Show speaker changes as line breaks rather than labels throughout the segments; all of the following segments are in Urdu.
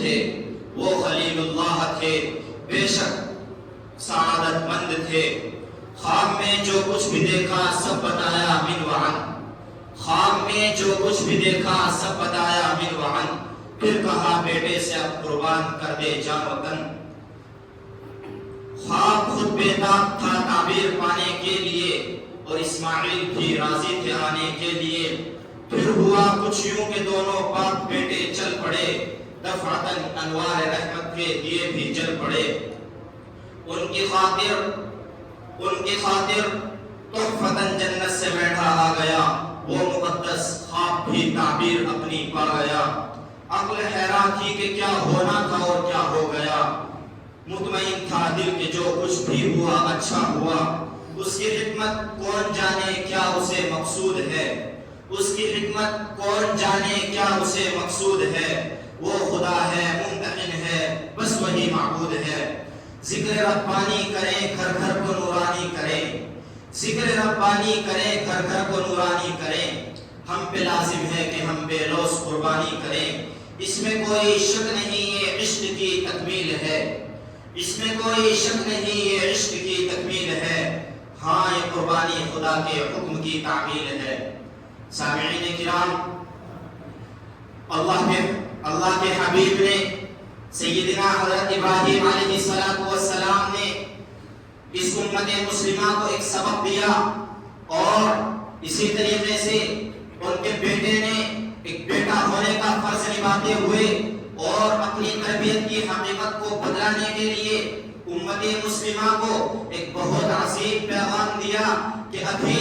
تھے، وہ خلیل اللہ تھے، بے شک سعادت مند تھے۔ خواب میں جو کچھ بھی دیکھا سب بتایا من وعن، خواب میں جو کچھ بھی دیکھا سب بتایا من وعن، پھر کہا بیٹے سے اب قربان کر دے جان و تن۔ خواب خود بےتاب تھا تعبیر پانے کے لیے، اور اسماعیل بھی راضی تھے آنے کے لیے۔ پھر ہوا کچھ یوں کہ دونوں پاک بیٹے چل پڑے، دفعتاً انوار رحمت کے دیے بھی جل پڑے۔ ان کی خاطر تحفتاً جنت سے بیٹھا آ گیا، وہ مقدس خواب بھی تعبیر اپنی پا گیا۔ عقل حیران تھی کہ کیا ہونا تھا اور کیا ہو گیا، مطمئن تھا دل کہ جو کچھ بھی ہوا اچھا ہوا۔ اس کی حکمت کون جانے کیا اسے مقصود ہے، اس کی حکمت کون جانے کیا اسے مقصود ہے۔ وہ خدا ہے ممتحن ہے بس وہی معبود ہے۔ ذکر ربانی کریں گھر گھر کو نورانی کریں، ذکر ربانی کریں گھر گھر کو نورانی کریں۔ ہم پہ لازم ہے کہ ہم بے لوث قربانی کریں۔ اس میں کوئی شک نہیں یہ عشق کی تکمیل ہے، اس میں کوئی شک نہیں یہ عشق کی تکمیل ہے۔ ہاں یہ قربانی خدا کے حکم کی تعمیل ہے۔ سامعین کرام، اللہ کے حبیب نے سیدنا حضرت ابراہیم علیہ السلام نے اس امت مسلمہ کو ایک سبق دیا، اور اسی طریقے سے ان کے بیٹے نے ایک بیٹا ہونے کا فرض نبھاتے ہوئے اور اپنی تربیت کی حقیقت کو بدلانے کے لیے امت مسلمہ کو ایک بہت عظیم پیغام دیا کہ ابھی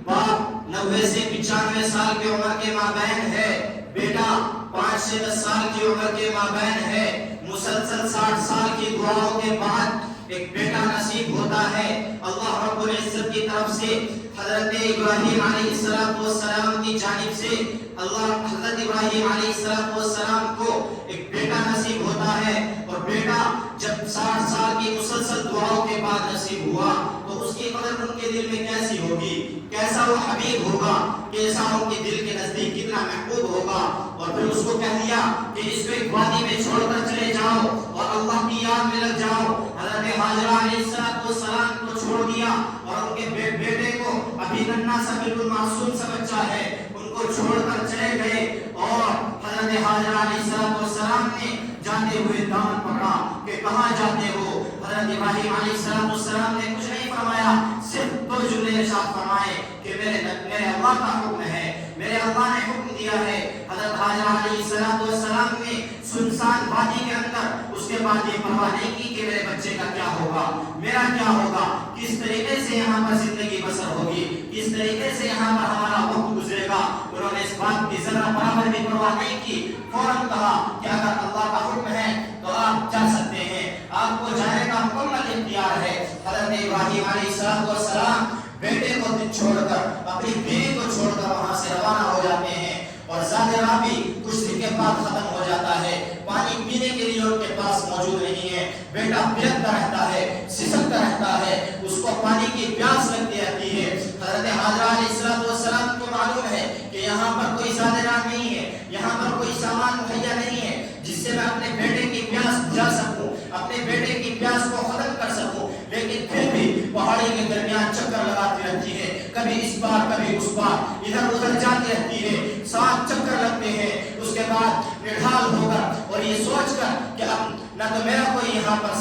باپ 90 سے 95 سال کی عمر کے مابین ہے، بیٹا 5 سے 10 سال کی عمر کے مابین ہے، مسلسل 60 سال کی دعاؤں کے بعد ایک بیٹا نصیب ہوتا ہے۔ اللہ رب العزت کی طرف سے حضرت ابراہیم علیہ السلام کی جانب سے اللہ حضرت ابراہیم علیہ السلام کو ایک بیٹا نصیب ہوتا ہے، اور بیٹا جب 60 سال کی مسلسل دعاؤں کے بعد نصیب ہوا تو اس کی قدر ان کے دل میں کیسی ہوگی، کیسا وہ حبیب ہوگا، کیسا ان کے دل کے نزدیک کتنا محبوب ہوگا۔ اور پھر اس کو کہہ دیا کہ اس کو ایک وادی میں چھوڑ کر چلے جاؤ اور اللہ کی یاد میں لگ جاؤ۔ حضرت حاجرہ علیہ السلام کو چھوڑ دیا، اور ان کے بیٹے کو ابھی ننھا سا بالکل معصوم سا بچہ ہے، ان کو چھوڑ کر چلے گئے۔ اور حضرت حاجرہ علیہ السلام نے جاتے ہوئے دامن پکڑا کہ کہاں جاتے ہو۔ حضرت ابراہیم علیہ السلام نے کچھ نہیں فرمایا، صرف 2 جملے ارشاد فرمائے کہ میرے اللہ کا حکم ہے، میرے اللہ نے حکم دیا ہے۔ حضرت حاجرہ علیہ السلام نے سنسان وادی کے اندر اس کے بعد یہ پرواہ نہیں کی کہ میرے بچے کا کیا ہوگا، میرا کیا ہوگا، کس طریقے سے یہاں پر زندگی بسر ہوگی، کس طریقے سے یہاں پر ہمارا وقت گزرے گا۔ انہوں نے اس بات کی ذرا برابر بھی پرواہ نہیں کی، فوراً کہا کہ اگر اللہ کا حکم ہے تو آپ جا سکتے ہیں، آپ کو جانے کا مکمل اختیار ہے۔ حضرت ابراہیم علیہ السلام بیٹے کو چھوڑ کر اپنی بیوی کو چھوڑ کر وہاں سے روانہ ہو جاتے ہیں، اور ظاہرہ بھی کچھ دن کے بعد ختم ہو جاتا ہے۔ پانی پینے کے لیے ان کے پاس موجود نہیں ہے، بیٹا بلکتا رہتا ہے، سسکتا رہتا ہے، اس کو پانی کی پیاس لگتی رہتی ہے۔ حضرت حاجرہ علیہ السلام کو معلوم ہے کہ یہاں پر کوئی ظاہرہ نہیں ہے، یہاں پر کوئی سامان مہیا نہیں ہے جس سے میں اپنے بیٹے کی پیاس بجھا سکوں، اپنے بیٹے کی پیاس کو ختم کر سکوں، لیکن پھر بھی پہاڑی کے درمیان چکر لگاتی رہتی ہے، کبھی اس بار کبھی اس بار ادھر ادھر جاتی رہتی ہے۔ 7 چکر لگتے ہیں، اس کے بعد نڈھال ہو کر اور یہ سوچ کر کہ اب نہ تو میرا کوئی یہاں پر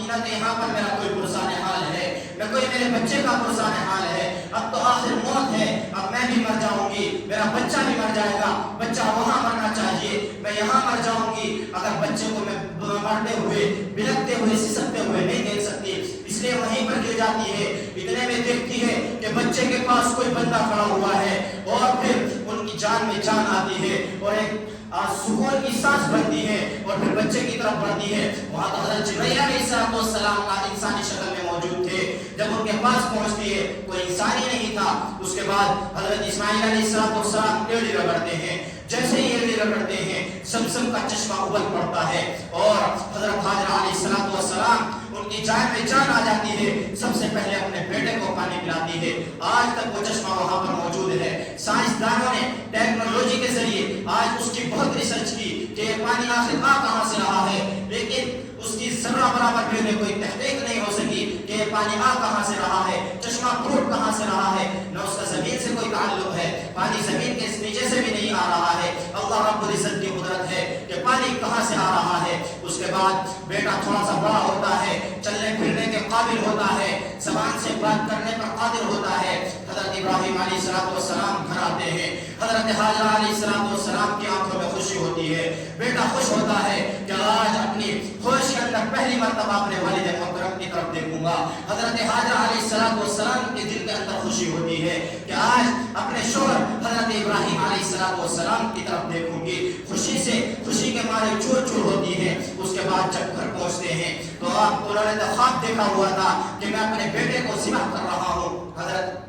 نہ تو یہاں پر میرا کوئی پرسان حال ہے، نہ کوئی میرے بچے کا پرسان حال ہے، اب تو آخر موت ہے، اب میں بھی مر جاؤں گی، میرا بچہ بھی مر جائے گا، بچہ وہاں مرنا چاہیے، میں یہاں مر جاؤں گی، اگر بچے کو میں مرتے ہوئے بلکتے ہوئے سسکتے ہوئے نہیں دیکھ سکتی، اس لیے وہیں پر گر جاتی ہے۔ اتنے میں دیکھتی ہے کہ بچے کے پاس کوئی بندہ کھڑا ہوا ہے، اور پھر ان کی جان میں جان آتی ہے، اور ایک سکون کی سانس بھرتی ہے، اور پھر بچے کی طرف بڑھتی ہے۔ وہاں تو حضرت جبرائیل علیہ السلام کا انسانی شکل میں موجود تھے، جب ان کے پاس پہنچتی ہے کوئی انسان ہی نہیں تھا۔ اس کے بعد حضرت اسماعیل علیہ السلام ایڑی رگڑتے ہیں، جیسے ہی ایڑی رگڑتے ہیں زمزم کا چشمہ ابل پڑتا ہے، اور حضرت حاجرہ علیہ السلام ان کی جان میں جان آ جاتی ہے، سب سے پہلے اپنے بیٹے کو پانی پلاتی ہے۔ آج تک وہ چشمہ وہاں پر موجود ہے، سائنسدانوں نے ٹیکنالوجی کے ذریعے آج اس کی بہت ریسرچ کی کہ یہ پانی آخر کہاں سے رہا ہے، لیکن اس کی ذرہ برابر بھی انہیں کوئی تحقیق نہیں ہو سکی کہ یہ پانی کہاں سے رہا ہے، چشمہ پھوٹ کہاں سے رہا ہے، نہ اس کا زمین سے کوئی تعلق ہے، پانی زمین کے نیچے سے بھی نہیں آ رہا ہے، اللہ رب العزت کی قدرت ہے کہ پانی کہاں سے آ رہا ہے۔ اس کے بعد بیٹا تھوڑا سا بڑا ہوتا ہے، چلنے پھرنے کے قابل ہوتا ہے، زبان سے بات کرنے پر قادر ہوتا ہے۔ حضرت ابراہیم علیہ السلام گھر آتے ہیں، حضرت حاجرہ علیہ السلام کی آنکھوں میں خوشی ہوتی ہے، بیٹا خوش ہوتا ہے کہ آج اپنی ہوش کے اندر پہلی مرتبہ اپنے والد محترم کی طرف دیکھوں گا۔ حضرت حاجرہ علیہ السلام کے دل کے اندر خوشی ہوتی ہے کہ آج اپنے شوہر حضرت ابراہیم علیہ السلام کی طرف دیکھوں گی، خوشی کے مارے چور چور ہوتی ہے۔ اس کے بعد جب گھر پہنچتے ہیں تو انہوں نے خواب دیکھا ہوا تھا کہ میں اپنے بیٹے کو ذبح کر رہا ہوں۔ حضرت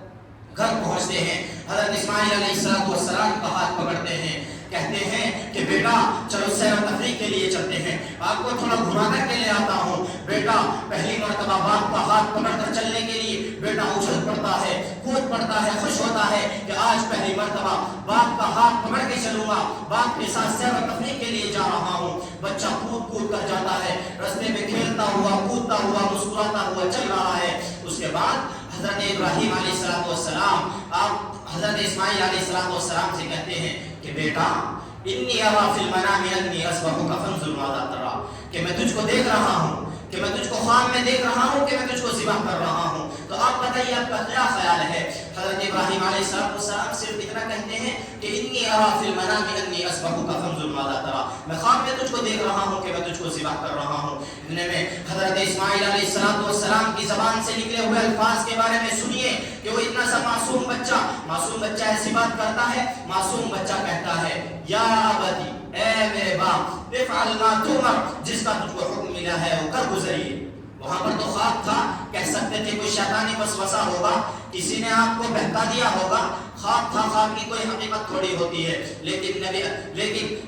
گھر پہنچتے ہیں، حضرت اسماعیل علیہ السلام کا ہاتھ پکڑتے ہیں، کہتے ہیں کہ بیٹا چلو سیر و تفریح کے لیے چلتے ہیں، آپ کو تھوڑا گھما کر کے لے آتا ہوں۔ بیٹا پہلی مرتبہ باپ کا ہاتھ پکڑ کر چلنے کے لیے بیٹا اچھل پڑتا ہے، کود پڑتا ہے، خوش ہوتا ہے کہ آج پہلی مرتبہ باپ کا ہاتھ پکڑ کے چلوں گا، باپ کے ساتھ سیر و تفریح کے لیے جا رہا ہوں۔ بچہ کود کود کر جاتا ہے، راستے میں کھیلتا ہوا، کودتا ہوا، مسکراتا ہوا چل رہا ہے۔ اس کے بعد حضرت ابراہیم علیہ السلام آپ حضرت اسماعیل علیہ السلام سے کہتے ہیں کہ بیٹا انی ارا فی المنام انی اذبحک فانظر ماذا تری، کہ میں تجھ کو دیکھ رہا ہوں، کہ میں تجھ کو خواب میں دیکھ رہا ہوں کہ میں تجھ کو ذبح کر رہا ہوں، تو آپ بتائیے آپ کا کیا خیال ہے؟ حضرت ابراہیم علیہ السلام صرف اتنا کہتے ہیں کہ انی ارا فی المنام انی اذبحک فانظر ماذا تری، میں خواب میں تجھ کو دیکھ رہا ہوں کہ میں تجھ کو ذبح کر رہا ہوں۔ اتنے میں حضرت اسماعیل علیہ السلام کی زبان سے نکلے ہوئے الفاظ کے بارے میں سنیے کہ وہ اتنا سا معصوم بچہ ایسی بات کرتا ہے، معصوم بچہ کہتا ہے یا ابتی، اے میرے باپ، افعل ما تؤمر، جس کا تجھ کو حکم ملا ہے وہ کر گزریے۔ وہاں پر تو خواب تھا، کہہ سکتے تھے کوئی شیطانی وسوسہ ہوگا، کسی نے آپ کو بہکا دیا ہوگا، خواب تھا، خواب کی کوئی حقیقت تھوڑی ہوتی ہے، لیکن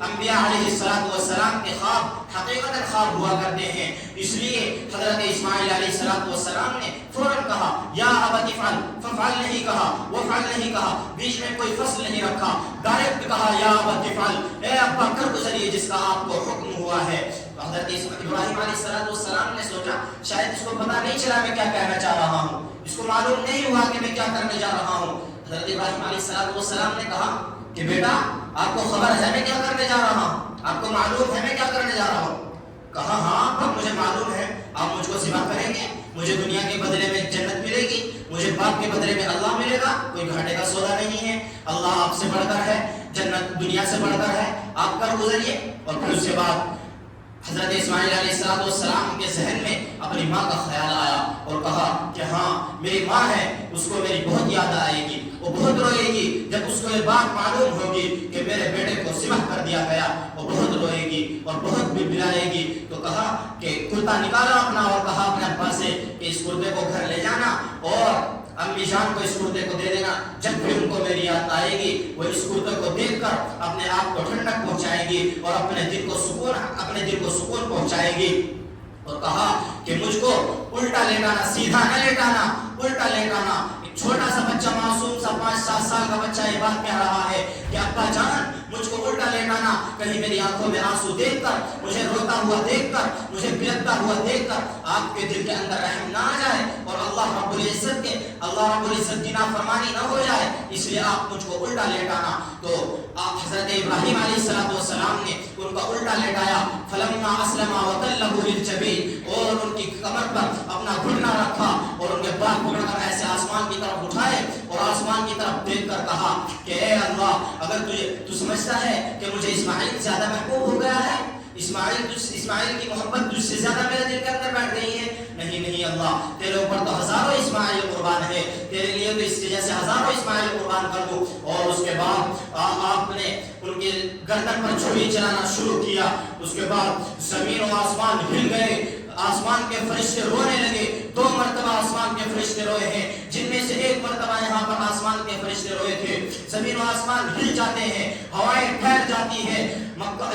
انبیاء علیہ السلام کے خواب حقیقت خواب ہوا کرتے ہیں۔ اس لیے حضرت اسماعیل علیہ السلام نے فوراً کہا یا ابت افعل، ففعل نہیں کہا، وفعل نہیں کہا، بیچ میں کوئی فصل نہیں رکھا، ڈائریکٹ کہا یا ابت افعل، اے ابا کر گزریے جس کا آپ کو حکم ہوا ہے۔ حضرت ابراہیم علیہ السلام نے سوچا شاید اس کو پتہ نہیں چلا میں کیا کہنا چاہ رہا ہوں، اس کو معلوم نہیں ہوا کہ میں کیا کرنے جا رہا ہوں۔ حضرت ابراہیم علیہ السلام نے کہا کہ بیٹا آپ کو خبر ہے میں کیا کرنے جا رہا ہوں، آپ کو معلوم ہے میں کیا کرنے جا رہا ہوں؟ کہا ہاں اب مجھے معلوم ہے، آپ مجھ کو ذبح کریں گے، مجھے دنیا کے بدلے میں جنت ملے گی، مجھے باپ کے بدلے میں اللہ ملے گا، کوئی گھاٹے کا سودا نہیں ہے، اللہ آپ سے بڑھ کر ہے، جنت دنیا سے بڑھ کر ہے، آپ کر گزریے۔ اور پھر اس کے بعد حضرت اسماعیل علیہ السلام کے ذہن میں اپنی ماں کا خیال آیا اور کہا کہ ہاں میری ماں ہے، اس کو میری بہت یاد آئے گی، وہ بہت روئے گی جب اس کو یہ بات معلوم ہوگی کہ میرے بیٹے کو ذبح کر دیا گیا، وہ بہت روئے گی اور بہت بلبلائے گی۔ تو کہا کہ کرتا نکالا اپنا اور کہا اپنے ابا سے کہ اس کرتے کو گھر لے جانا اور امی جان کو اس کرتے کو دے دینا، جب بھی ان کو میری یاد آئے گی وہ اس کرتے کو دیکھ کر اپنے آپ کو ٹھنڈک پہنچائے گی اور اپنے دل کو سکون پہنچائے گی۔ اور کہا کہ مجھ کو الٹا لیٹانا، سیدھا نہ لیٹانا، الٹا لیٹانا۔ ایک چھوٹا سا بچہ معصوم سا 5-7 سال کا بچہ یہ بات کہہ رہا ہے کہ ابا جان مجھ کو الٹا لیٹانا، کہیں میری آنکھوں میں آنسو دیکھ کر، مجھے روتا ہوا دیکھ کر، مجھے بلکتا ہوا دیکھ کر آپ کے دل کے اندر رحم نہ آ جائے اور اللہ رب العزت کی نافرمانی نہ ہو جائے، اس لیے آپ مجھ کو الٹا لیٹانا۔ تو آپ حضرت ابراہیم علیہ السلام نے ان کا الٹا لیٹایا، فلما اسلم وتلہ للجبین، اور ان کی کمر پر اپنا گھٹنا رکھا اور ان کے بال پکڑ کر ایسے آسمان کی طرف اٹھائے اور آسمان کی طرف دیکھ کر کہا کہ اے اللہ اگر تو سمجھتا ہے کہ مجھے اسماعیل زیادہ محبوب ہو گیا ہے، اسماعیل کی محبت تجھ سے زیادہ میرے دل کے اندر بیٹھ گئی ہے، نہیں اللہ تیرے اوپر تو ہزاروں اسماعیل قربان ہے، تیرے لیے تو اس وجہ سے ہزاروں اسماعیل قربان کر دوں۔ اور اس کے بعد آپ نے ان کے گردن پر چھری چلانا شروع کیا، اس کے بعد زمین و آسمان ہل گئے، آسمان کے فرشتے رونے لگے، 2 مرتبہ آسمان کے فرشتے روئے ہیں، جن میں سے 1 مرتبہ یہاں پر آسمان کے فرشتے روئے تھے۔ زمین و آسمان ہل جاتے ہیں، ہوائیں ٹھہر جاتی ہے،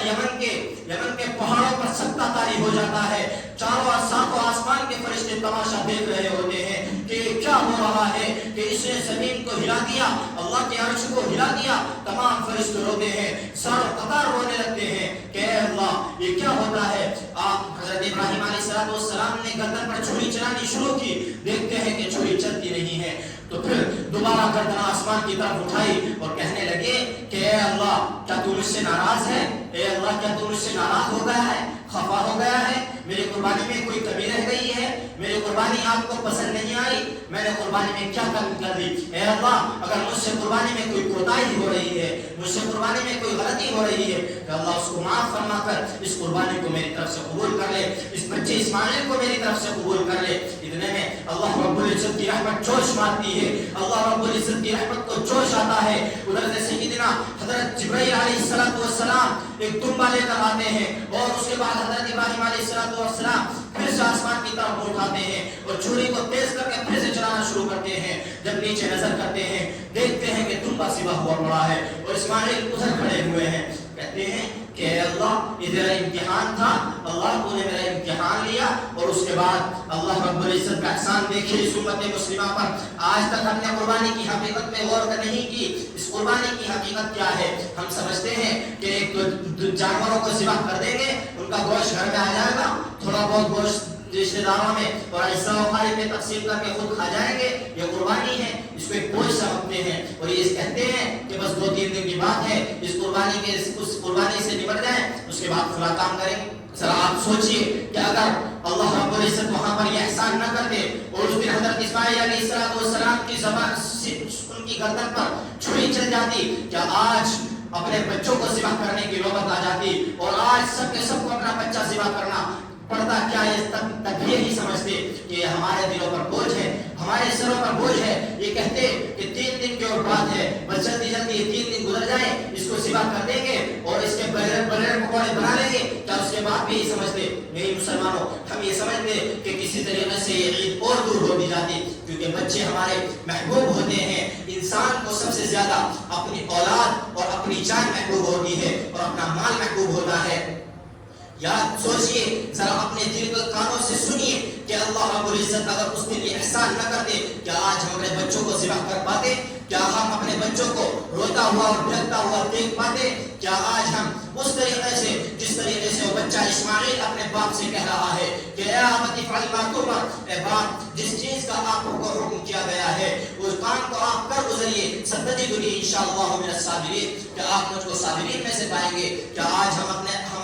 یمن کے پہاڑوں پر سکتہ طاری ہو جاتا ہے، چاروں اور ساتوں آسمان کے فرشتے تماشا دیکھ رہے ہوتے ہیں کہ کیا ہو رہا ہے، کہ اس نے زمین کو ہلا دیا، اللہ کے عرش کو ہلا دیا، تمام تمام فرشتے روتے ہیں، سارے قطار رونے لگتے ہیں کہ اے اللہ یہ کیا ہوتا ہے؟ آپ حضرت ابراہیم علیہ السلام نے گردن پر چھری چلانی شروع کی، دیکھتے ہیں کہ چھری چلتی نہیں ہے، تو پھر دوبارہ گردن آسمان کی طرف اٹھائی اور کہنے لگے کہ اے اللہ کیا تو مجھ سے ناراض ہے؟ اے اللہ کیا تو مجھ سے ناراض ہو گیا ہے، خفا ہو گیا ہے؟ میری قربانی میں کوئی کمی رہ گئی ہے؟ میری قربانی آپ کو پسند نہیں آئی؟ میں نے قربانی میں کیا کمی کر دی؟ اے اللہ اگر مجھ سے قربانی میں کوئی کوتاہی ہو رہی ہے، مجھ سے قربانی میں کوئی غلطی ہو رہی ہے، تو اللہ اس کو معاف فرما کر اس قربانی کو میری طرف سے قبول کر لے، اس بچے اسماعیل کو میری طرف سے قبول کر لے۔ اتنے میں اللہ رب العزت کی رحمت جوش مارتی ہے، اللہ رب العزت کی رحمت کو جوش آتا ہے۔ ادھر سے سیدنا حضرت جبرائیل علیہ السلام ایک دمبا لے کر آتے ہیں اور اس کے بعد حضرت ابراہیم علیہ السلام پھر سے آسمان کی طرف اٹھاتے ہیں اور چھری کو تیز کر کے پھر سے چلانا شروع کرتے ہیں۔ جب نیچے نظر کرتے ہیں دیکھتے ہیں کہ دمبا سوا ہوا پڑا ہے اور اسماعیل ادھر کھڑے ہوئے ہیں، کہتے ہیں کہ اے اللہ یہ میرا امتحان تھا، اللہ تو نے میرا امتحان لیا۔ اور اس کے بعد اللہ رب العزت کا احسان دیکھیے اس امت مسلمہ پر، آج تک ہم نے قربانی کی حقیقت میں غور نہیں کی۔ اس قربانی کی حقیقت کیا ہے؟ ہم سمجھتے ہیں کہ ایک تو جانوروں کو ذبح کر دیں گے، ان کا گوشت گھر میں آ جائے گا، تھوڑا بہت گوشت رشتہ داروں میں اور اجزاء و اقارب میں تقسیم کر کے خود کھا جائیں گے، یہ قربانی ہے، اس کو ایک بوجھ سمجھتے ہیں اور یہ کہتے ہیں کہ بس 2-3 دن کی بات ہے، اس قربانی سے نمٹ جائیں، اس کے بعد فلاں کام کریں گے۔ ذرا آپ سوچئے کہ اگر اللہ رب العزت وہاں پر یہ احسان نہ کرتے اور اس دن حضرت اسماعیل علیہ السلام کی زبان سے ان کی گردن پر چھری چل جاتی، کیا آج اپنے بچوں کو ذبح کرنے کی نوبت آ جاتی اور آج سب کے سب کو اپنا بچہ ذبح کرنا پڑتا؟ کیا یہ تب یہی سمجھتے کہ یہ ہمارے دلوں پر بوجھ ہے، ہمارے سروں پر بوجھ ہے؟ یہ کہتے کہ 3 دن کی اور بات ہے، بس جلدی جلدی یہ 3 دن گزر جائیں، اس کو ذبح کر دیں گے اور اس کے بغیر پکوڑے بنا لیں گے، کیا اس کے بعد بھی یہ سمجھتے؟ نہیں مسلمانوں، ہم یہ سمجھتے کہ کسی طریقے سے یہ عید اور دور ہوتی جاتی، کیونکہ بچے ہمارے محبوب ہوتے ہیں۔ انسان کو سب سے زیادہ اپنی اولاد اور اپنی جان محبوب ہوتی ہے اور اپنا مال محبوب ہوتا ہے۔ یاد سوچئے، ذرا اپنے دل کے کانوں سے سنیے کہ اللہ رب العزت اگر اس دن یہ احسان نہ کرتے، کیا آج ہم اپنے بچوں کو ذبح کر پاتے؟ کیا ہم اپنے بچوں کو روتا ہوا اور بھٹکتا ہوا دیکھ پاتے؟ کیا آج ہم اس طریقے سے جس طریقے سے وہ بچہ اسماعیل اپنے باپ سے کہہ رہا ہے کہ اے ابت افعل ما تؤمر، اے باپ جس چیز کا آپ کو حکم کیا گیا ہے اس کام کو آپ کر گزریے، ستجدنی انشاءاللہ من الصابرین، کہ آپ مجھ کو صابرین میں سے پائیں گے۔ کیا آج ہم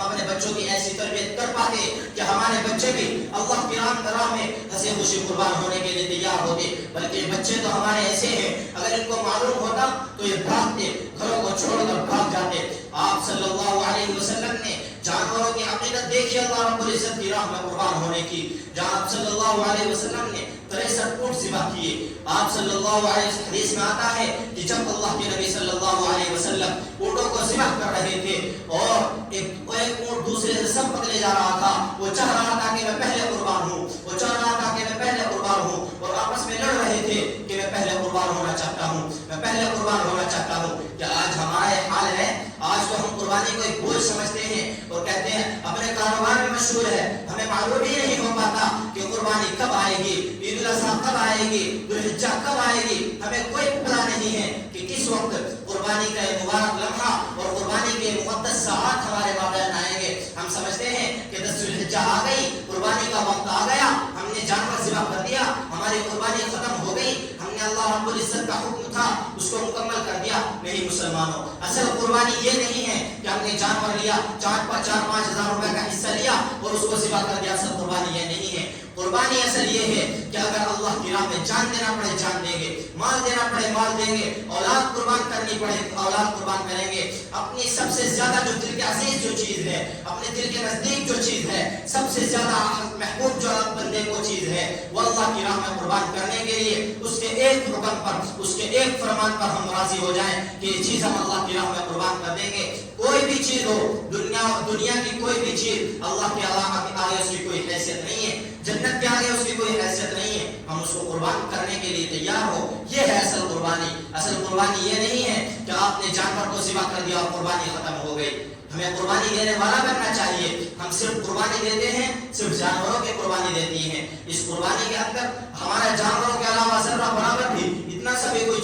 اپنے بچوں کی ایسی تربیت کر پاتے کہ ہمارے بچے بھی اللہ کی راہ میں ہنسی خوشی قربان ہونے کے لیے تیار ہوتے؟ بلکہ بچے تو ہمارے ایسے ہیں، اگر ان کو معلوم ہوتا تو یہ بھاگتے، گھروں کو چھوڑ کر بھاگ جاتے۔ آپ صلی اللہ علیہ وسلم نے جانوروں کی عقیدت دیکھی اللہ رب العزت کی راہ میں قربان ہونے کی، جہاں آپ صلی اللہ علیہ وسلم نے 63 اونٹ ذبح کیے۔ آپ صلی اللہ علیہ وسلم حدیث میں آتا ہے کہ جب اللہ کے نبی صلی اللہ علیہ وسلم اونٹوں کو ذبح کر رہے تھے اور ایک اونٹ دوسرے سے سب پکڑے جا رہا تھا، وہ چاہ رہا تھا کہ میں پہلے قربان ہوں، وہ چاہ رہا تھا کہ میں پہلے قربان ہوں، اور آپس میں لڑ رہے تھے کہ میں پہلے قربان ہونا چاہتا ہوں، میں پہلے قربان ہونا چاہتا ہوں۔ کیا آج ہمارا یہ حال ہے؟ آج تو ہم قربانی کو ایک بوجھ سمجھتے ہیں اور کہتے ہیں اپنے کاروبار میں مشغول ہے، ہمیں معلوم ہی نہیں ہو پاتا کہ قربانی کب آئے گی، عید الاضحیٰ کب آئے گی، ذوالحجہ کب آئے گی، ہمیں کوئی پتہ نہیں ہے کہ کس وقت قربانی کا یہ مبارک لمحہ اور قربانی کے مقدس ساعات ہمارے مابین آئیں گے۔ ہم سمجھتے ہیں کہ 10 ذوالحجہ آ گئی، قربانی کا وقت آ گیا، ہم نے جانور ذبح کر دیا، ہماری قربانی ختم ہو گئی، ہم نے اللہ رب العزت کا حکم تھا اس کو مکمل کر دیا۔ نہیں مسلمانوں، اصل قربانی یہ نہیں ہے کہ ہم نے جانور لیا، 4-5 ہزار روپے کا حصہ لیا اور اس کو ذبح کر دیا، اصل قربانی یہ نہیں ہے۔ قربانی اصل یہ ہے کہ اگر اللہ کی راہ میں جان دینا پڑے جان دیں گے، مال دینا پڑے مال دیں گے، اولاد قربان کرنی پڑے اولاد قربان کریں گے۔ اپنی سب سے زیادہ جو دل کے عزیز جو چیز ہے، اپنے دل کے نزدیک جو چیز ہے، سب سے زیادہ محبوب جو بندے کو چیز ہے، وہ اللہ کی راہ میں قربان کرنے کے لیے اس کے ایک حکم پر، اس کے ایک فرمان پر ہم راضی ہو جائیں کہ یہ چیز ہم اللہ کی راہ میں قربان کر دیں گے۔ کوئی بھی چیز ہو، دنیا کی کوئی بھی چیز اللہ کے آگے اس کی کوئی حیثیت نہیں ہے، جنت کے آگے اس کی کوئی حیثیت نہیں ہے، ہم اس کو قربان کرنے کے لیے تیار ہو، یہ ہے اصل قربانی۔ اصل قربانی یہ نہیں ہے کہ آپ نے جانور کو ذبح کر دیا اور قربانی ختم ہو گئی۔ ہمیں قربانی دینے والا بننا چاہیے۔ ہم صرف قربانی دیتے ہیں، صرف جانوروں کی قربانی دیتی ہیں، اس قربانی کے اندر ہمارے جانوروں کے علاوہ ذرہ برابر بھی اتنا سی بھی کوئی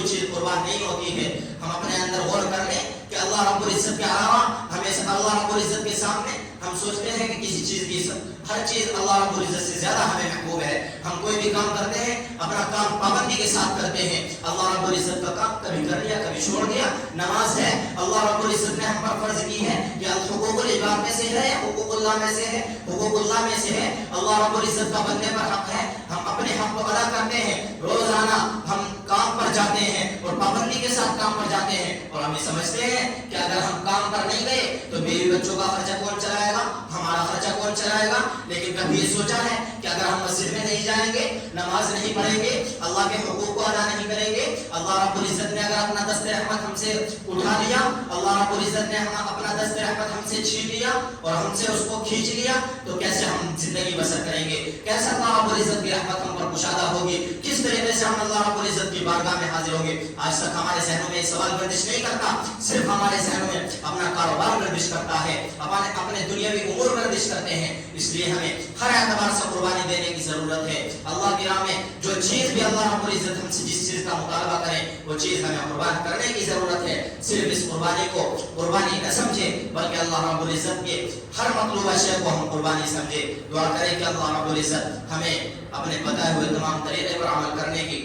چیز قربان نہیں ہوتی ہے. ہم اپنے اندر غور کر لیں کہ اللہ رب العزت کے علاوہ ہمیں اللہ رب العزت کے سامنے ہم سوچتے ہیں کہ کسی چیز کی ہر چیز اللہ رب العزت سے زیادہ ہمیں محبوب ہے. ہم کوئی بھی کام کرتے ہیں اپنا کام پابندی کے ساتھ کرتے ہیں. اللہ رب العزت کا کام کبھی کر لیا کبھی چھوڑ دیا. نماز ہے اللہ رب العزت نے ہم پر فرض کی ہے کہ حقوق العباد میں سے ہے یا حقوق اللہ میں سے ہے؟ حقوق اللہ میں سے ہے. اللہ رب العزت کا بندے پر حق ہے, ہم اپنے حق کو ادا کرتے ہیں. روزانہ ہم کام پر جاتے ہیں اور پابندی کے ساتھ کام پر جاتے ہیں اور ہم یہ سمجھتے ہیں کہ اگر ہم کام پر نہیں گئے تو میری بچوں کا خرچہ کون چلائے گا, ہمارا خرچہ کون چلائے گا. لیکن کبھی یہ سوچا ہے کہ اگر ہم مسجد میں نہیں جائیں گے, نماز نہیں پڑھیں گے, اللہ کے حقوق کو ادا نہیں کریں گے, اللہ رب العزت نے اگر اپنا دست رحمت ہم سے اٹھا لیا, اللہ رب العزت نے اپنا دست رحمت ہم سے چھین لیا اور ہم سے اس کو کھینچ لیا, تو کیسے ہم زندگی بسر کریں گے؟ کیسے اللہ رب العزت کی رحمت ہم پر کشادہ ہوگی؟ کس طریقے سے ہم اللہ رب العزت کی بارگاہ میں حاضر ہوں گے؟ آج تک ہمارے ذہنوں میں یہ سوال گردش نہیں کرتا, صرف ہمارے ذہنوں میں اپنا کاروبار گردش کرتا ہے, اپنے دنیاوی امور گردش کرتے ہیں. اس لیے ہمیں ہر اعتبار سے قربانی دینے کی ضرورت ہے. اللہ کی راہ میں جو چیز بھی اللہ رب العزت ہم سے جس چیز کا مطالبہ کریں وہ چیز ہمیں قربان کرنے کی ضرورت ہے. صرف اس قربانی کو قربانی نہ سمجھے بلکہ اللہ رب العزت کے ہر مطلوبہ شے کو ہم قربانی سمجھے. دعا کریں کہ اللہ رب العزت ہمیں اپنے بتائے ہوئے تمام طریقے پر عمل کرنے کی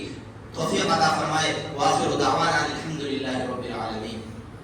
توفیق عطا فرمائے. وآخر دعوانا الحمدللہ رب العالمین.